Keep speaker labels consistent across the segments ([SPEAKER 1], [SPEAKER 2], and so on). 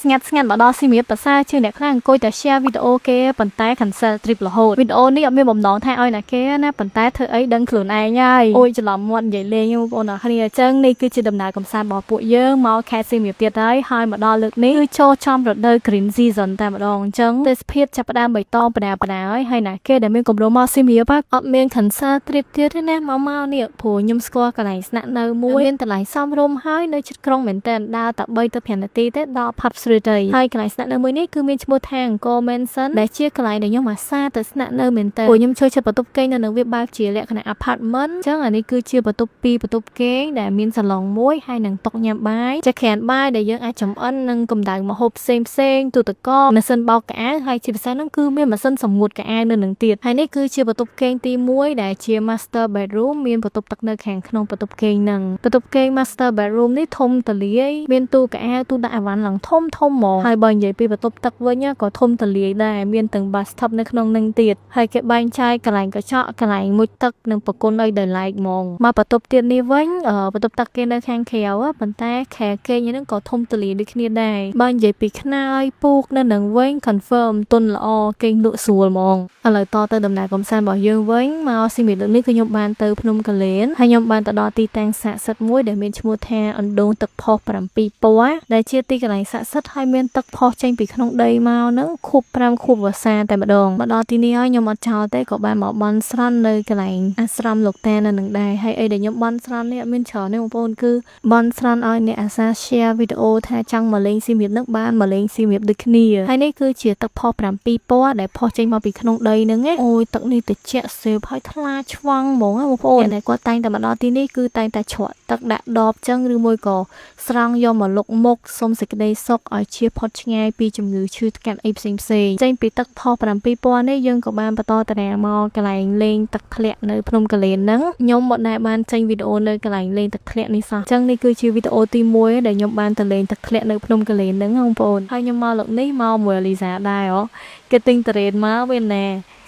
[SPEAKER 1] ស្ងាត់មកដល់ស៊ីមៀបប្រសើរជាងអ្នកខ្លះអង្គុយតែ share វីដេអូគេប៉ុន្តែ cancel trip រហូតវីដេអូនេះអត់មានបំណងថាឲ្យណាគេណាប៉ុន្តែធ្វើអីដឹងខ្លួនឯងហើយអូយច្រឡំមាត់និយាយលេងបងប្អូនអរគ្នាអញ្ចឹងនេះគឺជាដំណើរកំសាន្តរបស់ពួកយើងមកខេត្តសៀមរាបទៀតហើយមកដល់លើកនេះគឺចូលចំរដូវ green season តែម្ដងអញ្ចឹងទេសភាពចាប់ផ្ដើមបៃតងបណ្ដាហើយណាគេដែលមានកម្រោងមកសៀមរាបអត់មាន cancel trip ទៀតទេណាមកនេះព្រោះខ្ញុំស្គាល់កន្លែងស្នាក់នៅមួយមានកន្លែងសមរម្យហើយនៅជិតក្រុងមែនតើដើរតែ3ទៅ5នាទីទេដល់ Pub Street ហើយកន្លែងស្នាក់នៅមួយនេះគឺមានឈ្មោះថាអង្គរ Mansion ដែលជាកន្លែងដែលខ្ញុំអាសាទៅស្នាក់នៅមែនតើពួកខ្ញុំជួយចិត្តបន្ទប់គេងនៅនឹងវាបើកជាលក្ខណៈ apartment អញ្ចឹងអានេះគឺជាបន្ទប់2បន្ទប់គេងដែលមានសាឡុងមួយហើយនឹងតុញ៉ាំបាយចាក្រានបាយដែលយើងអាចចំអិននិងកម្ដៅម្ហូបផ្សេងទូទឹកកកម៉ាស៊ីនបោកកៅអៅហើយជាពិសេសនោះគឺមានម៉ាស៊ីនសម្ងួតកៅអៅនៅនឹងទៀតហើយនេះគឺជាបន្ទប់គេងទី1ដែលជា master bedroom មានបន្ទប់ទឹកនៅខាងក្នុងបន្ទប់គេងហ្នឹងបន្ទប់គេង master bedroom នេះធំទូលាយមានទូកៅអៅទូដាក់អីវ៉ាន់ឡើងធំហ្មងហើយបើនិយាយពីបន្ទប់ទឹកវិញក៏ធំទូលាយដែរមានទាំង bathtub នៅក្នុងនឹងទៀតហើយគេបែងចែកកន្លែងកញ្ចក់កន្លែងមុជទឹកនិងប្រគុណឲ្យដោយឡែកហ្មងមកបន្ទប់ទៀតនេះវិញបន្ទប់ទឹកគេនៅខាងក្រៅប៉ុន្តែខែគេងហ្នឹងក៏ធំទូលាយដូចគ្នាដែរបើនិយាយពីខ្នើយពូកនៅនឹងវិញ confirm ទុនល្អគេងលក់ស្រួលហ្មងឥឡូវតទៅដំណើរកំសាន្តរបស់យើងវិញមកស៊ីមីលើកនេះគឺខ្ញុំបានទៅភ្នំកលែនហើយខ្ញុំបានទៅដល់ទីតាំងស័ក្តិសិទ្ធិមួយដែលមានឈ្មោះថាអណ្ដូងទឹកផុស7ពណ៌ដែលជាទីកន្លែងស័ក្តិសិទ្ធិហើយមានទឹកផុសចេញពីក្នុងដីមកហ្នឹងខួប5ខួបវស្សាតែម្ដងមកដល់ទីនេះហើយខ្ញុំអត់ចោលទេក៏បានមកបន់ស្រន់នៅកន្លែងអាស្រមលោកតានៅនឹងដែរហើយអីដែលខ្ញុំបន់ស្រន់នេះអត់មានច្រើនទេបងប្អូនគឺបន់ស្រន់ឲ្យអ្នកអាសា share វីដេអូថាចង់មកលេងសៀមរាបនឹងបានមកលេងសៀមរាបដូចគ្នាហើយនេះគឺជាទឹកផុស7ពណ៌ដែលផុសចេញមកពីក្នុងដីហ្នឹងឯងអូយទឹកនេះត្រជាក់សេបហើយថ្លាឆ្វង់ហ្មងបងប្អូនអ្នកគាត់តែងតែមកដល់ទីនេះគឺតែងតែច្រកទឹកដាក់ដបចឹងឬមួយក៏ស្រង់យកមកលុកមុខសុំសេចក្តីសុខឲ្យជៀសផុតឆ្ងាយពីជំងឺឈឺថ្កាត់អីផ្សេងចេញពីទឹកផុស7ពណ៌នេះយើងក៏បានបន្តតារាមកកន្លែងលេងទឹកធ្លាក់នៅភ្នំកលែនហ្នឹងខ្ញុំមិនដែលបានចេញវីដេអូនៅកន្លែងលេងទឹកធ្លាក់នេះសោះអញ្ចឹងនេះគឺជាវីដេអូទី1ដែលខ្ញុំបានទៅលេងទឹកធ្លាក់នៅភ្នំកលែនហ្នឹងបងប្អូនហើយខ្ញុំមកលោកនេះមកមួយលីសាដែរគេទិញតរ៉េនមកវាណែ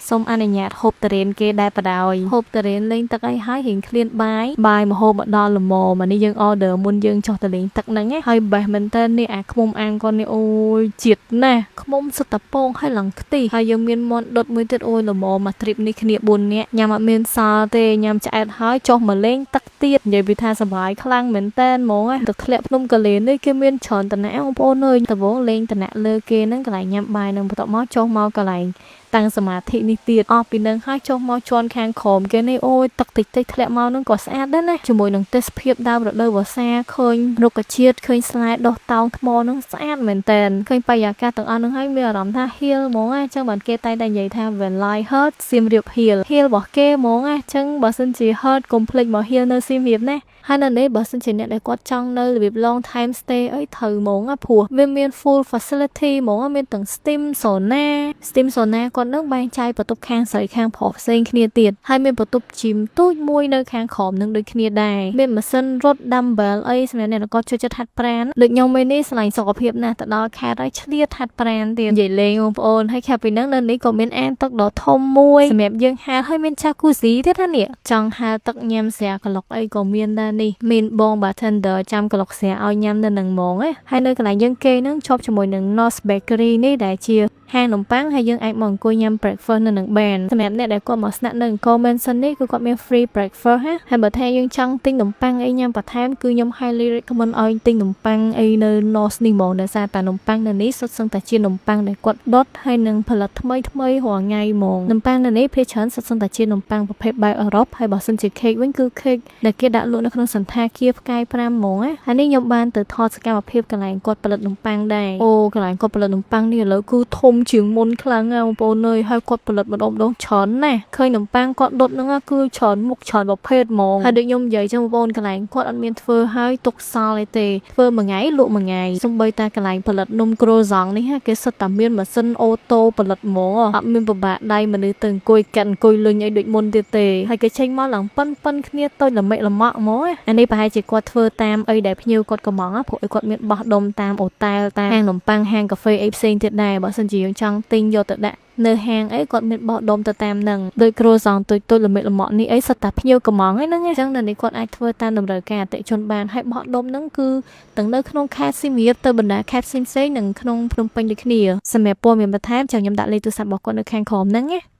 [SPEAKER 1] សូមអនុញ្ញាតហូបតរ៉េនគេដែរបដ ாய் ហូបតរ៉េនលេងទឹកអីហើយរៀងឃ្លានបាយមកហូបមកដល់ល្មមនេះយើង order មុនយើងចុះទៅលេងទឹកហ្នឹងហើយបេះមែនតើនេះអាខ្មុំអាំងគាត់នេះអូយជាតិណាស់ខ្មុំសុទ្ធតែពងហើយឡើងខ្ទិះហើយយើងមានមាន់ដុតមួយទៀតអូយល្មមមក trip នេះគ្នា4នាក់ញ៉ាំអត់មានសល់ទេញ៉ាំឆ្អែតហើយចុះមកលេងទឹកទៀតនិយាយពីថាសប្បាយខ្លាំងមែនតើហ្មងទឹកធ្លាក់ភ្នំកលែននេះគេមានច្រើនតំណាក់បងប្អូនអើយដំបងលេងតំណាក់លើគេហ្នឹងកន្លែងញ៉ាំបាយនឹងបន្ទាប់មកចុះមកកន្លែងតាំងសមាធិនេះទៀតអស់ពីនឹងហើយចុះមកជន់ខាងក្រោមគេនេះអូយទឹកតិចធ្លាក់មកនឹងក៏ស្អាតដែរណាជាមួយនឹងទេសភាពដើមរដូវវស្សាឃើញរុក្ខជាតិឃើញស្លែដុះតោងថ្មនឹងស្អាតមែនតើឃើញបរិយាកាសទាំងអស់នឹងហើយមានអារម្មណ៍ថាហៀលហ្មងអញ្ចឹងបានគេតែងតែនិយាយថា Valley Heart សៀមរាបហៀលរបស់គេហ្មងអញ្ចឹងបើសិនជា Heart កុំភ្លេចមកហៀលនៅសៀមរាបណាហើយនៅនេះបើសិនជាអ្នកដែលគាត់ចង់នៅរបៀប long time stay អីត្រូវហ្មងព្រោះវាមាន full facility ហ្មងមានទាំង steam sauna គាត់នឹងបែងចែកបន្ទប់ខាងស្រីខាងប្រុសផ្សេងគ្នាទៀតហើយមានបន្ទប់ gym ទូចមួយនៅខាងក្រោមនឹងដូចគ្នាដែរមានម៉ាស៊ីនរត់ dumbbell អីសម្រាប់អ្នកដែលគាត់ចូលចិត្តហាត់ប្រាណដូចខ្ញុំឯនេះឆ្លាញ់សុខភាពណាស់ទៅដល់ខេត្តហើយឆ្លៀតហាត់ប្រាណទៀតនិយាយលេងបងប្អូនហើយខាងពីហ្នឹងនៅនេះក៏មានអាងទឹកដ៏ធំមួយសម្រាប់យើងហាត់ហើយមាន jacuzzi ទៀតណានេះចង់ហាត់ទឹកញ៉ាំស្រាក្លុកអីក៏មានដែរនេះមានបង bartender ចាំក្លុកស្រាឲ្យញ៉ាំនៅនឹងហ្មងហើយនៅកន្លែងយើងគេនឹងជាប់ជាមួយនឹង North Bakery នេះដែលជាហាងនំប៉័ងហើយយើងអាចមកអង្គុយញ៉ាំ breakfast នៅនឹងបានសម្រាប់អ្នកដែលគាត់មកស្នាក់នៅអង្គរ Mansion នេះគឺគាត់មាន free breakfast ហើយបើថាយើងចង់ទិញនំប៉័ងអីញ៉ាំបន្ថែមគឺខ្ញុំ highly recommend ឲ្យទិញនំប៉័ងអីនៅ North នេះហ្មងដោយសារតែនំប៉័ងនៅនេះសុទ្ធសឹងតែជានំប៉័ងដែលគាត់ដុតហើយនឹងផលិតថ្មីរាល់ថ្ងៃហ្មងនំប៉័ងនៅនេះភាគច្រើនសុទ្ធសឹងតែជានំប៉័ងប្រភេទបែបអឺរ៉ុបហើយបើសិនជា cake វិញគឺ cake ដែលគេដាក់លក់នៅក្នុងសន្តាគារផ្កាយ5ហ្មងហើយនេះខ្ញុំបានទៅថតសកម្មភាពកន្លែងគាត់ផលិតនំប៉័ងដែរអូកន្លែងគាត់ផលិតនំប៉័ងនេះឥឡូវគឺធំជាងមុនខ្លាំងណាស់បងប្អូនអើយហើយគាត់ផលិតម្ដងច្រើនណាស់ឃើញនំប៉័ងគាត់ដុតហ្នឹងគឺច្រើនមុខច្រើនប្រភេទហ្មងហើយដូចខ្ញុំនិយាយចឹងបងប្អូនកន្លែងគាត់អត់មានធ្វើឲ្យទុកសល់អីទេធ្វើមួយថ្ងៃលក់មួយថ្ងៃសូម្បីតែកន្លែងផលិតនំក្រូសង់នេះគេសិតតែមានម៉ាស៊ីនអូតូផលិតហ្មងអត់មានពិបាកដៃមនុស្សទៅអង្គុយកាត់អង្គុយលុញអីដូចមុនទៀតទេហើយគេចេញមកឡើងប៉ិនគ្នាទៅល្មិចល្មក់ហ្មងអានេះប្រហែលជាគាត់ធ្វើតាមអីដែលភ្ញៀវគាត់កំងព្រោះគាត់មានបោះដុំតាមអូតែលតាមហាងនំប៉័ងហាងកាហ្វេអីផ្សេងទៀតដែរបើសិនជា យើងចង់ទិញយកទៅដាក់នៅហាងអីគាត់មានបោះដុំទៅតាមនឹងដោយគ្រូសងទុយល្មិចល្មក់នេះអីសិតតែភ្ញៀវកំងហ្នឹងអញ្ចឹងនៅនេះគាត់អាចធ្វើតាមតម្រូវការអតិជនបានហើយបោះដុំហ្នឹងគឺទាំងនៅក្នុងខេត្តសៀមរាបទៅបណ្ដាខេត្តផ្សេងៗនិងក្នុងភ្នំពេញដូចគ្នាសម្រាប់ព័ត៌មានបន្ថែមចាំខ្ញុំដាក់លេខទូរស័ព្ទរបស់គាត់នៅខាងក្រោមហ្នឹងណា